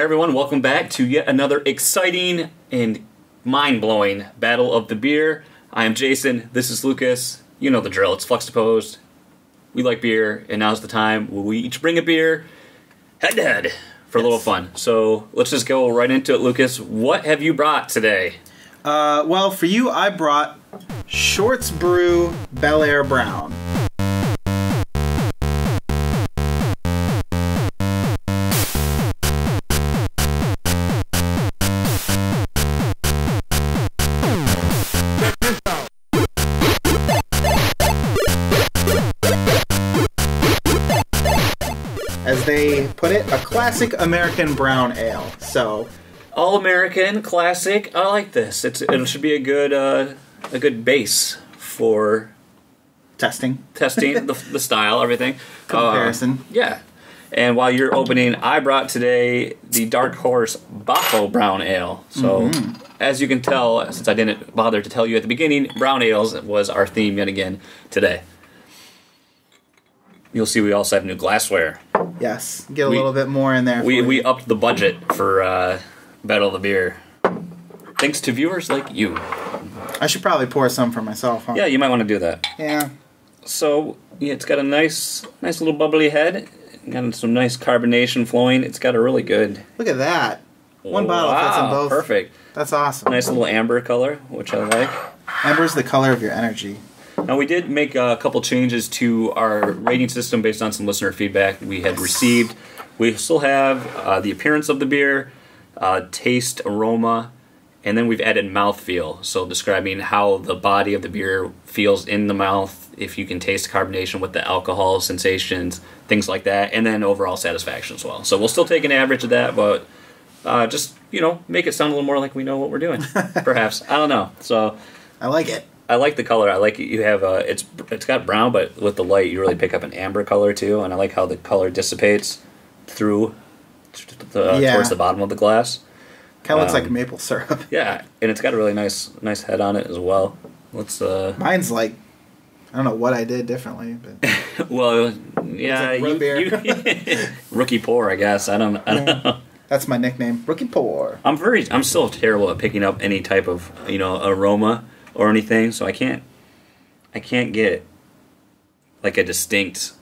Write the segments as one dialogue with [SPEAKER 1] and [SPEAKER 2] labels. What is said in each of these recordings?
[SPEAKER 1] Hey everyone, welcome back to yet another exciting and mind-blowing battle of the beer. I am Jason, this is Lucas. You know the drill, it's Fluxtaposed. We like beer, and now's the time where we each bring a beer head-to-head for a little fun. So let's just go right into it, Lucas. What have you brought today?
[SPEAKER 2] Well, for you, I brought Shorts Brew Bellaire Brown. As they put it, a classic American brown ale. So,
[SPEAKER 1] All American, classic. I like this. It should be a good base for
[SPEAKER 2] testing
[SPEAKER 1] the style, everything.
[SPEAKER 2] comparison.
[SPEAKER 1] Yeah. And while you're opening, I brought today the Dark Horse Boffo Brown Ale. So, as you can tell, since I didn't bother to tell you at the beginning, brown ales was our theme yet again today. You'll see we also have new glassware.
[SPEAKER 2] Yes, get a little bit more in there.
[SPEAKER 1] We upped the budget for Battle of the Beer. Thanks to viewers like you.
[SPEAKER 2] I should probably pour some for myself, huh?
[SPEAKER 1] Yeah, you might want to do that.
[SPEAKER 2] Yeah.
[SPEAKER 1] So, yeah, it's got a nice little bubbly head. Got some nice carbonation flowing. It's got a really good...
[SPEAKER 2] Look at that. One bottle fits in both.
[SPEAKER 1] Perfect.
[SPEAKER 2] That's awesome.
[SPEAKER 1] Nice little amber color, which I like.
[SPEAKER 2] Amber's the color of your energy.
[SPEAKER 1] Now, we did make a couple changes to our rating system based on some listener feedback we had received. We still have the appearance of the beer, taste, aroma, and then we've added mouthfeel. So describing how the body of the beer feels in the mouth, if you can taste carbonation with the alcohol sensations, things like that, and then overall satisfaction as well. So we'll still take an average of that, but just, make it sound a little more like we know what we're doing, perhaps. I don't know. So
[SPEAKER 2] I like it.
[SPEAKER 1] I like the color. I like it. You have it's got brown, but with the light, you really pick up an amber color too. And I like how the color dissipates through towards the bottom of the glass.
[SPEAKER 2] Kind of looks like maple syrup.
[SPEAKER 1] Yeah, and it's got a really nice head on it as well. Let's.
[SPEAKER 2] Mine's like, I don't know what I did differently, but
[SPEAKER 1] well, yeah,
[SPEAKER 2] you
[SPEAKER 1] rookie pour, I guess. I don't know.
[SPEAKER 2] That's my nickname, Rookie Pour.
[SPEAKER 1] I'm still terrible at picking up any type of aroma or anything, so I can't get like a distinct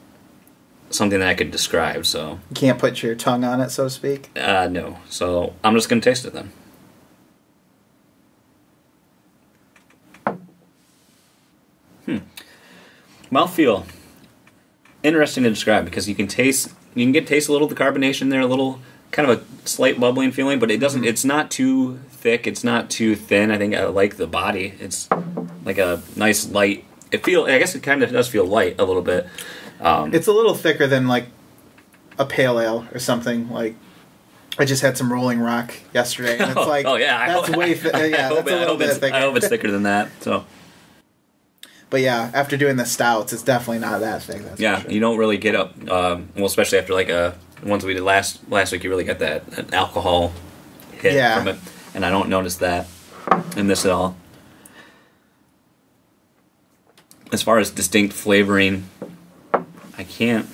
[SPEAKER 1] something that I could describe. So
[SPEAKER 2] You can't put your tongue on it, so to speak.
[SPEAKER 1] No. So I'm just gonna taste it then. Mouthfeel, interesting to describe because you can taste a little of the carbonation there, a little kind of a slight bubbling feeling, but it doesn't. It's not too thick. It's not too thin. I think I like the body. It's like a nice light. I guess it kind of does feel light a little bit.
[SPEAKER 2] It's a little thicker than like a pale ale or something. Like I just had some Rolling Rock yesterday, and it's like that's way thicker. Yeah, that's a little bit thicker.
[SPEAKER 1] I hope it's thicker than that. So.
[SPEAKER 2] But yeah, after doing the stouts, it's definitely not that thick. That's for sure.
[SPEAKER 1] You don't really get up. Well, especially after like the ones we did last week, you really got that alcohol hit from it, and I don't notice that in this at all. As far as distinct flavoring, I'm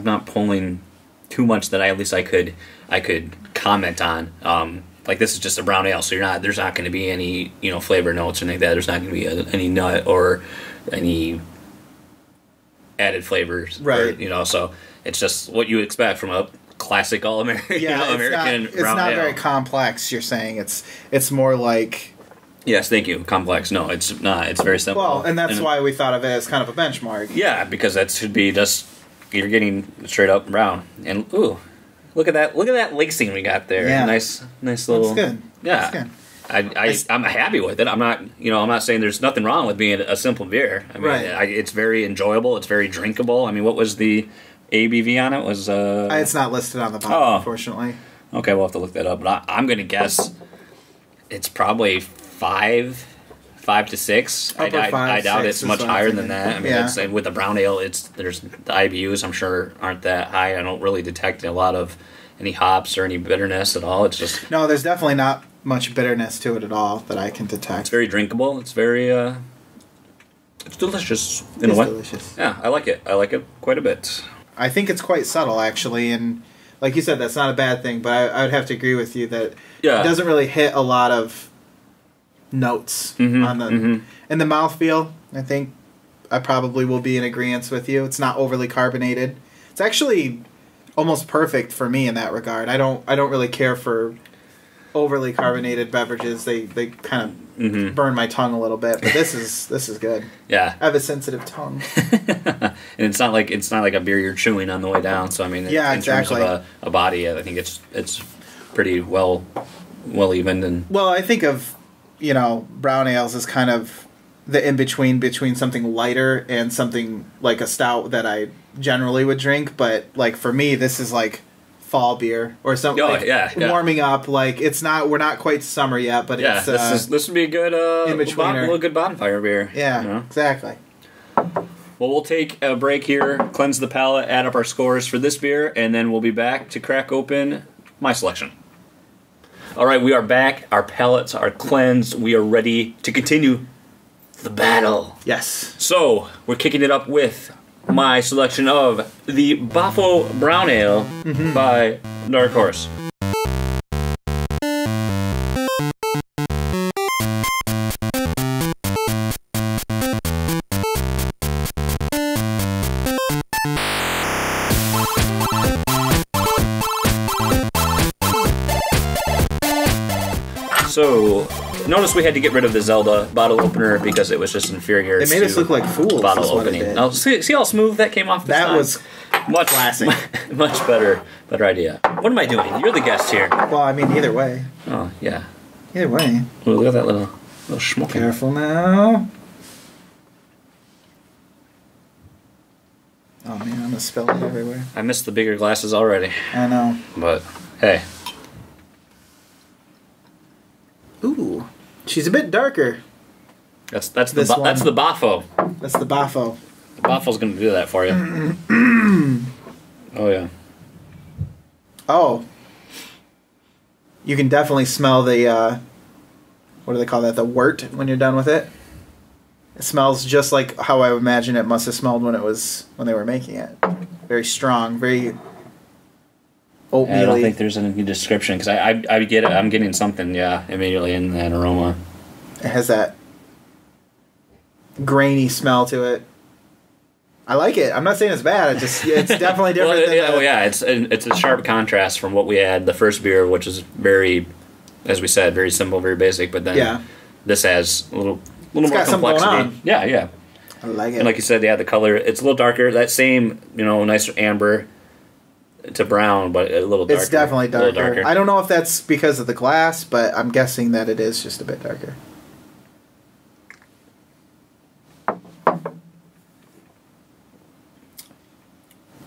[SPEAKER 1] not pulling too much that I could comment on. Like this is just a brown ale, so there's not going to be any flavor notes or anything like that. There's not going to be any nut or any added flavors,
[SPEAKER 2] right?
[SPEAKER 1] So it's just what you expect from a classic all-American American brown ale.
[SPEAKER 2] It's not very complex. You're saying it's more like.
[SPEAKER 1] Yes, thank you. Complex. No, it's not. It's very simple.
[SPEAKER 2] Well, and that's why we thought of it as kind of a benchmark.
[SPEAKER 1] Yeah, because that should be just you're getting straight up brown. And ooh, look at that lacing we got there.
[SPEAKER 2] Yeah.
[SPEAKER 1] Nice little.
[SPEAKER 2] That's good.
[SPEAKER 1] Yeah.
[SPEAKER 2] That's good.
[SPEAKER 1] I'm happy with it. I'm not saying there's nothing wrong with being a simple beer. I mean, it's very enjoyable. It's very drinkable. I mean, what was the ABV on it? Was
[SPEAKER 2] it's not listed on the bottom, unfortunately.
[SPEAKER 1] Okay, we'll have to look that up. But I'm going to guess it's probably 5 to 6. I doubt it's much higher than that. I mean, with a brown ale, there's the IBUs. I'm sure aren't that high. I don't really detect a lot of any hops or any bitterness at all. It's just
[SPEAKER 2] there's definitely not much bitterness to it at all that I can detect.
[SPEAKER 1] It's very drinkable. It's very it's delicious in a way.
[SPEAKER 2] Delicious.
[SPEAKER 1] Yeah, I like it. I like it quite a bit.
[SPEAKER 2] I think it's quite subtle actually, and like you said, that's not a bad thing. But I would have to agree with you that it doesn't really hit a lot of notes on the in the mouthfeel. I think I probably will be in agreement with you. It's not overly carbonated. It's actually almost perfect for me in that regard. I don't really care for overly carbonated beverages. They kind of burn my tongue a little bit, but this is good.
[SPEAKER 1] Yeah,
[SPEAKER 2] I have a sensitive tongue,
[SPEAKER 1] and it's not like a beer you're chewing on the way down. So I mean, in terms of a body, I think it's pretty well evened. And
[SPEAKER 2] well, I think of brown ales as kind of the in between something lighter and something like a stout that I generally would drink, but like for me, this is like fall beer or something. Warming up. Like we're not quite summer yet, but it's
[SPEAKER 1] this would be a good good bonfire beer.
[SPEAKER 2] Yeah, exactly.
[SPEAKER 1] Well, we'll take a break here, cleanse the palate, add up our scores for this beer, and then we'll be back to crack open my selection. All right, we are back. Our palates are cleansed. We are ready to continue the battle.
[SPEAKER 2] Yes.
[SPEAKER 1] So we're kicking it up with my selection of the Boffo Brown Ale by Dark Horse. So, notice we had to get rid of the Zelda bottle opener because it was just inferior.
[SPEAKER 2] It made us look like fools.
[SPEAKER 1] Bottle opening. Now, see how smooth that came off this time?
[SPEAKER 2] That was
[SPEAKER 1] much classic. Much better idea. What am I doing? You're the guest here.
[SPEAKER 2] Well, I mean, either way.
[SPEAKER 1] Oh, yeah.
[SPEAKER 2] Either way.
[SPEAKER 1] Ooh, look at that little schmuck.
[SPEAKER 2] Careful now. Oh, man, I'm going to spill it everywhere.
[SPEAKER 1] I missed the bigger glasses already.
[SPEAKER 2] I know.
[SPEAKER 1] But, hey.
[SPEAKER 2] Ooh, she's a bit darker.
[SPEAKER 1] That's the Boffo.
[SPEAKER 2] That's the Boffo.
[SPEAKER 1] The Boffo's going to do that for you. Oh yeah.
[SPEAKER 2] Oh. You can definitely smell the what do they call that? The wort when you're done with it. It smells just like how I imagine it must have smelled when they were making it. Very strong, very oatmeal-y.
[SPEAKER 1] I don't think there's any description because I get it. I'm getting something, immediately in that aroma.
[SPEAKER 2] It has that grainy smell to it. I like it. I'm not saying it's bad. It's definitely different.
[SPEAKER 1] It's a sharp contrast from what we had the first beer, which is very, as we said, very simple, very basic. But then this has a little more complexity. Yeah.
[SPEAKER 2] I like it.
[SPEAKER 1] And like you said, the color. It's a little darker. That same, nice amber to brown, but a little darker.
[SPEAKER 2] It's definitely darker. I don't know if that's because of the glass, but I'm guessing that it is just a bit darker.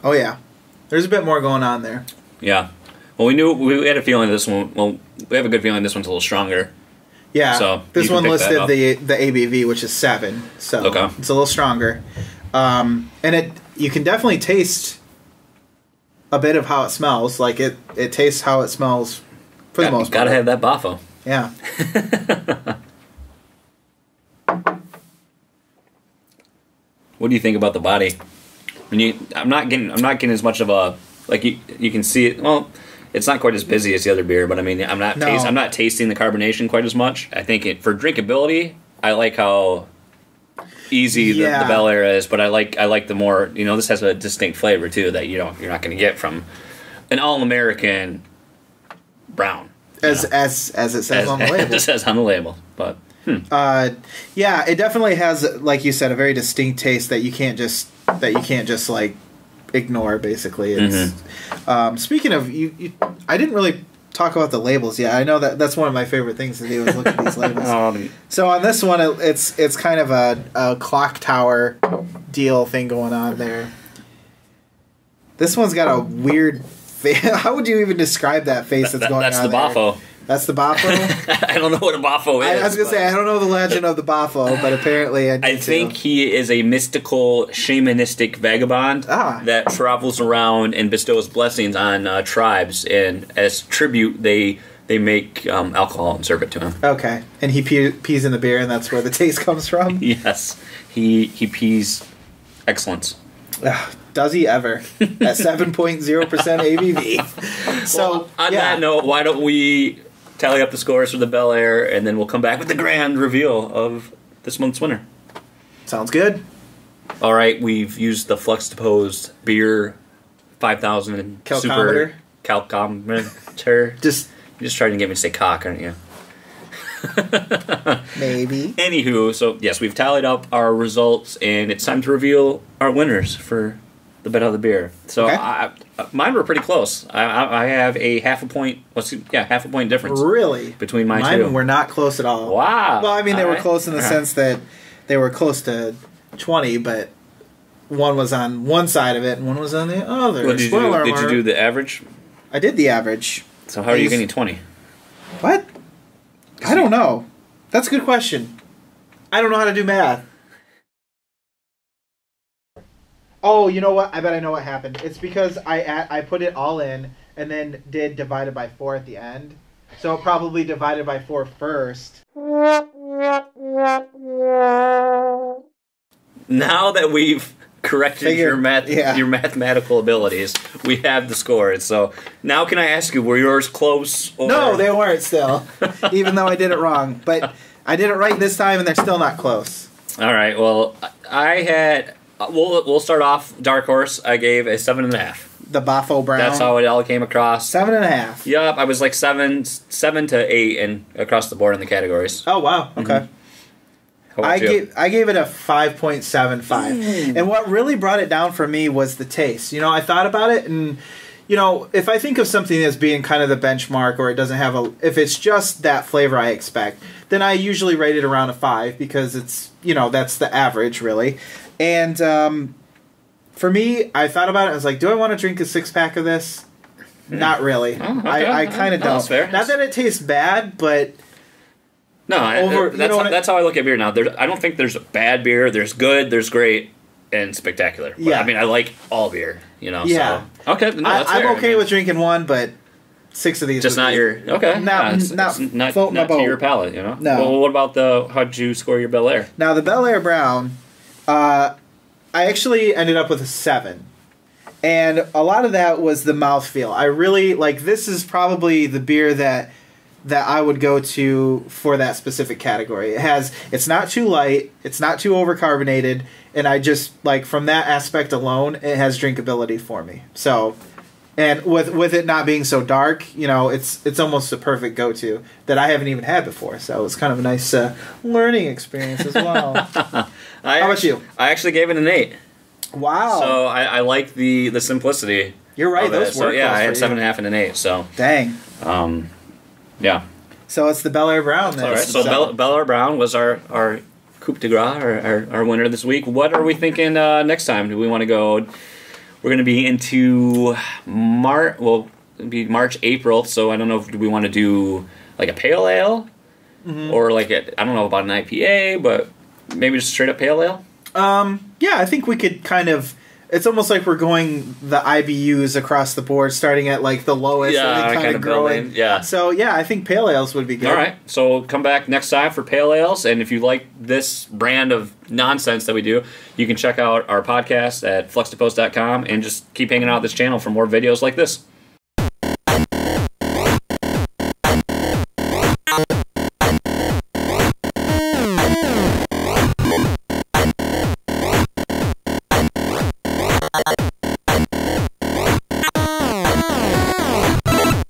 [SPEAKER 2] Oh yeah, there's a bit more going on there.
[SPEAKER 1] Yeah. Well, we had a feeling this one. Well, we have a good feeling this one's a little stronger.
[SPEAKER 2] Yeah.
[SPEAKER 1] So
[SPEAKER 2] this one listed the ABV, which is 7, so it's a little stronger. And you can definitely taste a bit of how it smells. Like it tastes how it smells for the most part.
[SPEAKER 1] Gotta have that Boffo.
[SPEAKER 2] Yeah.
[SPEAKER 1] What do you think about the body? I'm not getting as much of a you can see it. Well, it's not quite as busy as the other beer, but I mean I'm not tasting the carbonation quite as much. I think for drinkability, I like how easy the Bellaire is, but I like the more this has a distinct flavor too that you're not going to get from an all-American brown.
[SPEAKER 2] As it says on the label.
[SPEAKER 1] It says on the label, but.
[SPEAKER 2] It definitely has, like you said, a very distinct taste that you can't just like ignore. Basically, it's speaking of I didn't really talk about the labels yet. I know that's one of my favorite things to do is look at these labels. So on this one, it's kind of a clock tower deal thing going on there. This one's got a weird face. How would you even describe that face that's going on there?
[SPEAKER 1] That's the Boffo.
[SPEAKER 2] That's the Boffo?
[SPEAKER 1] I don't know what a Boffo is.
[SPEAKER 2] I was going to say, I don't know the legend of the Boffo, but apparently
[SPEAKER 1] I think he is a mystical, shamanistic vagabond that travels around and bestows blessings on tribes, and as tribute, they make alcohol and serve it to him.
[SPEAKER 2] Okay. And he pees in the beer, and that's where the taste comes from?
[SPEAKER 1] Yes. He pees excellence.
[SPEAKER 2] Does he ever? At 7.0% ABV. So,
[SPEAKER 1] well, on that note, why don't we tally up the scores for the Bellaire, and then we'll come back with the grand reveal of this month's winner.
[SPEAKER 2] Sounds good.
[SPEAKER 1] All right, we've used the Fluxtaposed beer 5000 super calcometer. You're just trying to get me to say cock, aren't you?
[SPEAKER 2] Maybe.
[SPEAKER 1] Anywho, so yes, we've tallied up our results, and it's time to reveal our winners for the bet of the beer. So mine were pretty close. I have a half a point difference.
[SPEAKER 2] Really?
[SPEAKER 1] Between mine
[SPEAKER 2] two.
[SPEAKER 1] Mine
[SPEAKER 2] were not close at all.
[SPEAKER 1] Wow.
[SPEAKER 2] Well, I mean, they were close in the sense that they were close to 20, but one was on one side of it and one was on the other.
[SPEAKER 1] Well, did you do the average?
[SPEAKER 2] I did the average.
[SPEAKER 1] So how are you getting 20?
[SPEAKER 2] What? I don't know. That's a good question. I don't know how to do math. Oh, you know what? I bet I know what happened. It's because I put it all in and then did divided by 4 at the end. So it probably divided by 4 first.
[SPEAKER 1] Now that we've corrected your mathematical abilities, we have the scores. So now can I ask you, were yours close? Or?
[SPEAKER 2] No, they weren't still. Even though I did it wrong. But I did it right this time and they're still not close.
[SPEAKER 1] All right. Well, I had... We'll start off Dark Horse. I gave a 7.5.
[SPEAKER 2] The Boffo Brown.
[SPEAKER 1] That's how it all came across.
[SPEAKER 2] 7.5.
[SPEAKER 1] Yup, I was like 7 to 8 and across the board in the categories.
[SPEAKER 2] Oh wow, okay. I gave it a 5.75. And what really brought it down for me was the taste. You know, I thought about it, and you know, if I think of something as being kind of the benchmark, or it doesn't have if it's just that flavor I expect, then I usually rate it around a 5 because it's, you know, that's the average really. And for me, I thought about it. I was like, do I want to drink a 6-pack of this? Not really.
[SPEAKER 1] Oh, okay.
[SPEAKER 2] I kind of don't.
[SPEAKER 1] That's fair.
[SPEAKER 2] Not that it tastes bad, but
[SPEAKER 1] that's how I look at beer now. I don't think there's a bad beer. There's good, there's great, and spectacular. But, I mean, I like all beer. You know.
[SPEAKER 2] Yeah.
[SPEAKER 1] So. Okay. No, that's fair.
[SPEAKER 2] I'm okay with drinking one, but 6 of these.
[SPEAKER 1] Just not your
[SPEAKER 2] Not
[SPEAKER 1] to your palate. You know.
[SPEAKER 2] No.
[SPEAKER 1] Well, what about how'd you score your Bellaire?
[SPEAKER 2] Now the Bellaire Brown. I actually ended up with a 7. And a lot of that was the mouthfeel. I really, this is probably the beer that I would go to for that specific category. It's not too light, it's not too overcarbonated, and I just, from that aspect alone, it has drinkability for me. So, and with it not being so dark, you know, it's almost a perfect go-to that I haven't even had before. So it's kind of a nice learning experience as well. How about you?
[SPEAKER 1] I actually gave it an 8.
[SPEAKER 2] Wow.
[SPEAKER 1] So I like the simplicity.
[SPEAKER 2] You're right. Those
[SPEAKER 1] work. So yeah, I had 7.5 and an 8. So
[SPEAKER 2] dang.
[SPEAKER 1] Yeah.
[SPEAKER 2] So it's the Bellaire Brown.
[SPEAKER 1] All right. So Bellaire Brown was our coup de grace, our winner this week. What are we thinking next time? Do we want to go? We're going to be into March. Well, it'll be March, April. So I don't know if we want to do like a pale ale, or I don't know about an IPA, but maybe just straight up pale ale.
[SPEAKER 2] Yeah, I think we could kind of. It's almost like we're going the IBUs across the board, starting at the lowest, and then kind of growing.
[SPEAKER 1] Building. Yeah.
[SPEAKER 2] So yeah, I think pale ales would be good.
[SPEAKER 1] All right, so come back next time for pale ales, and if you like this brand of nonsense that we do, you can check out our podcast at fluxtaposed.com and just keep hanging out this channel for more videos like this.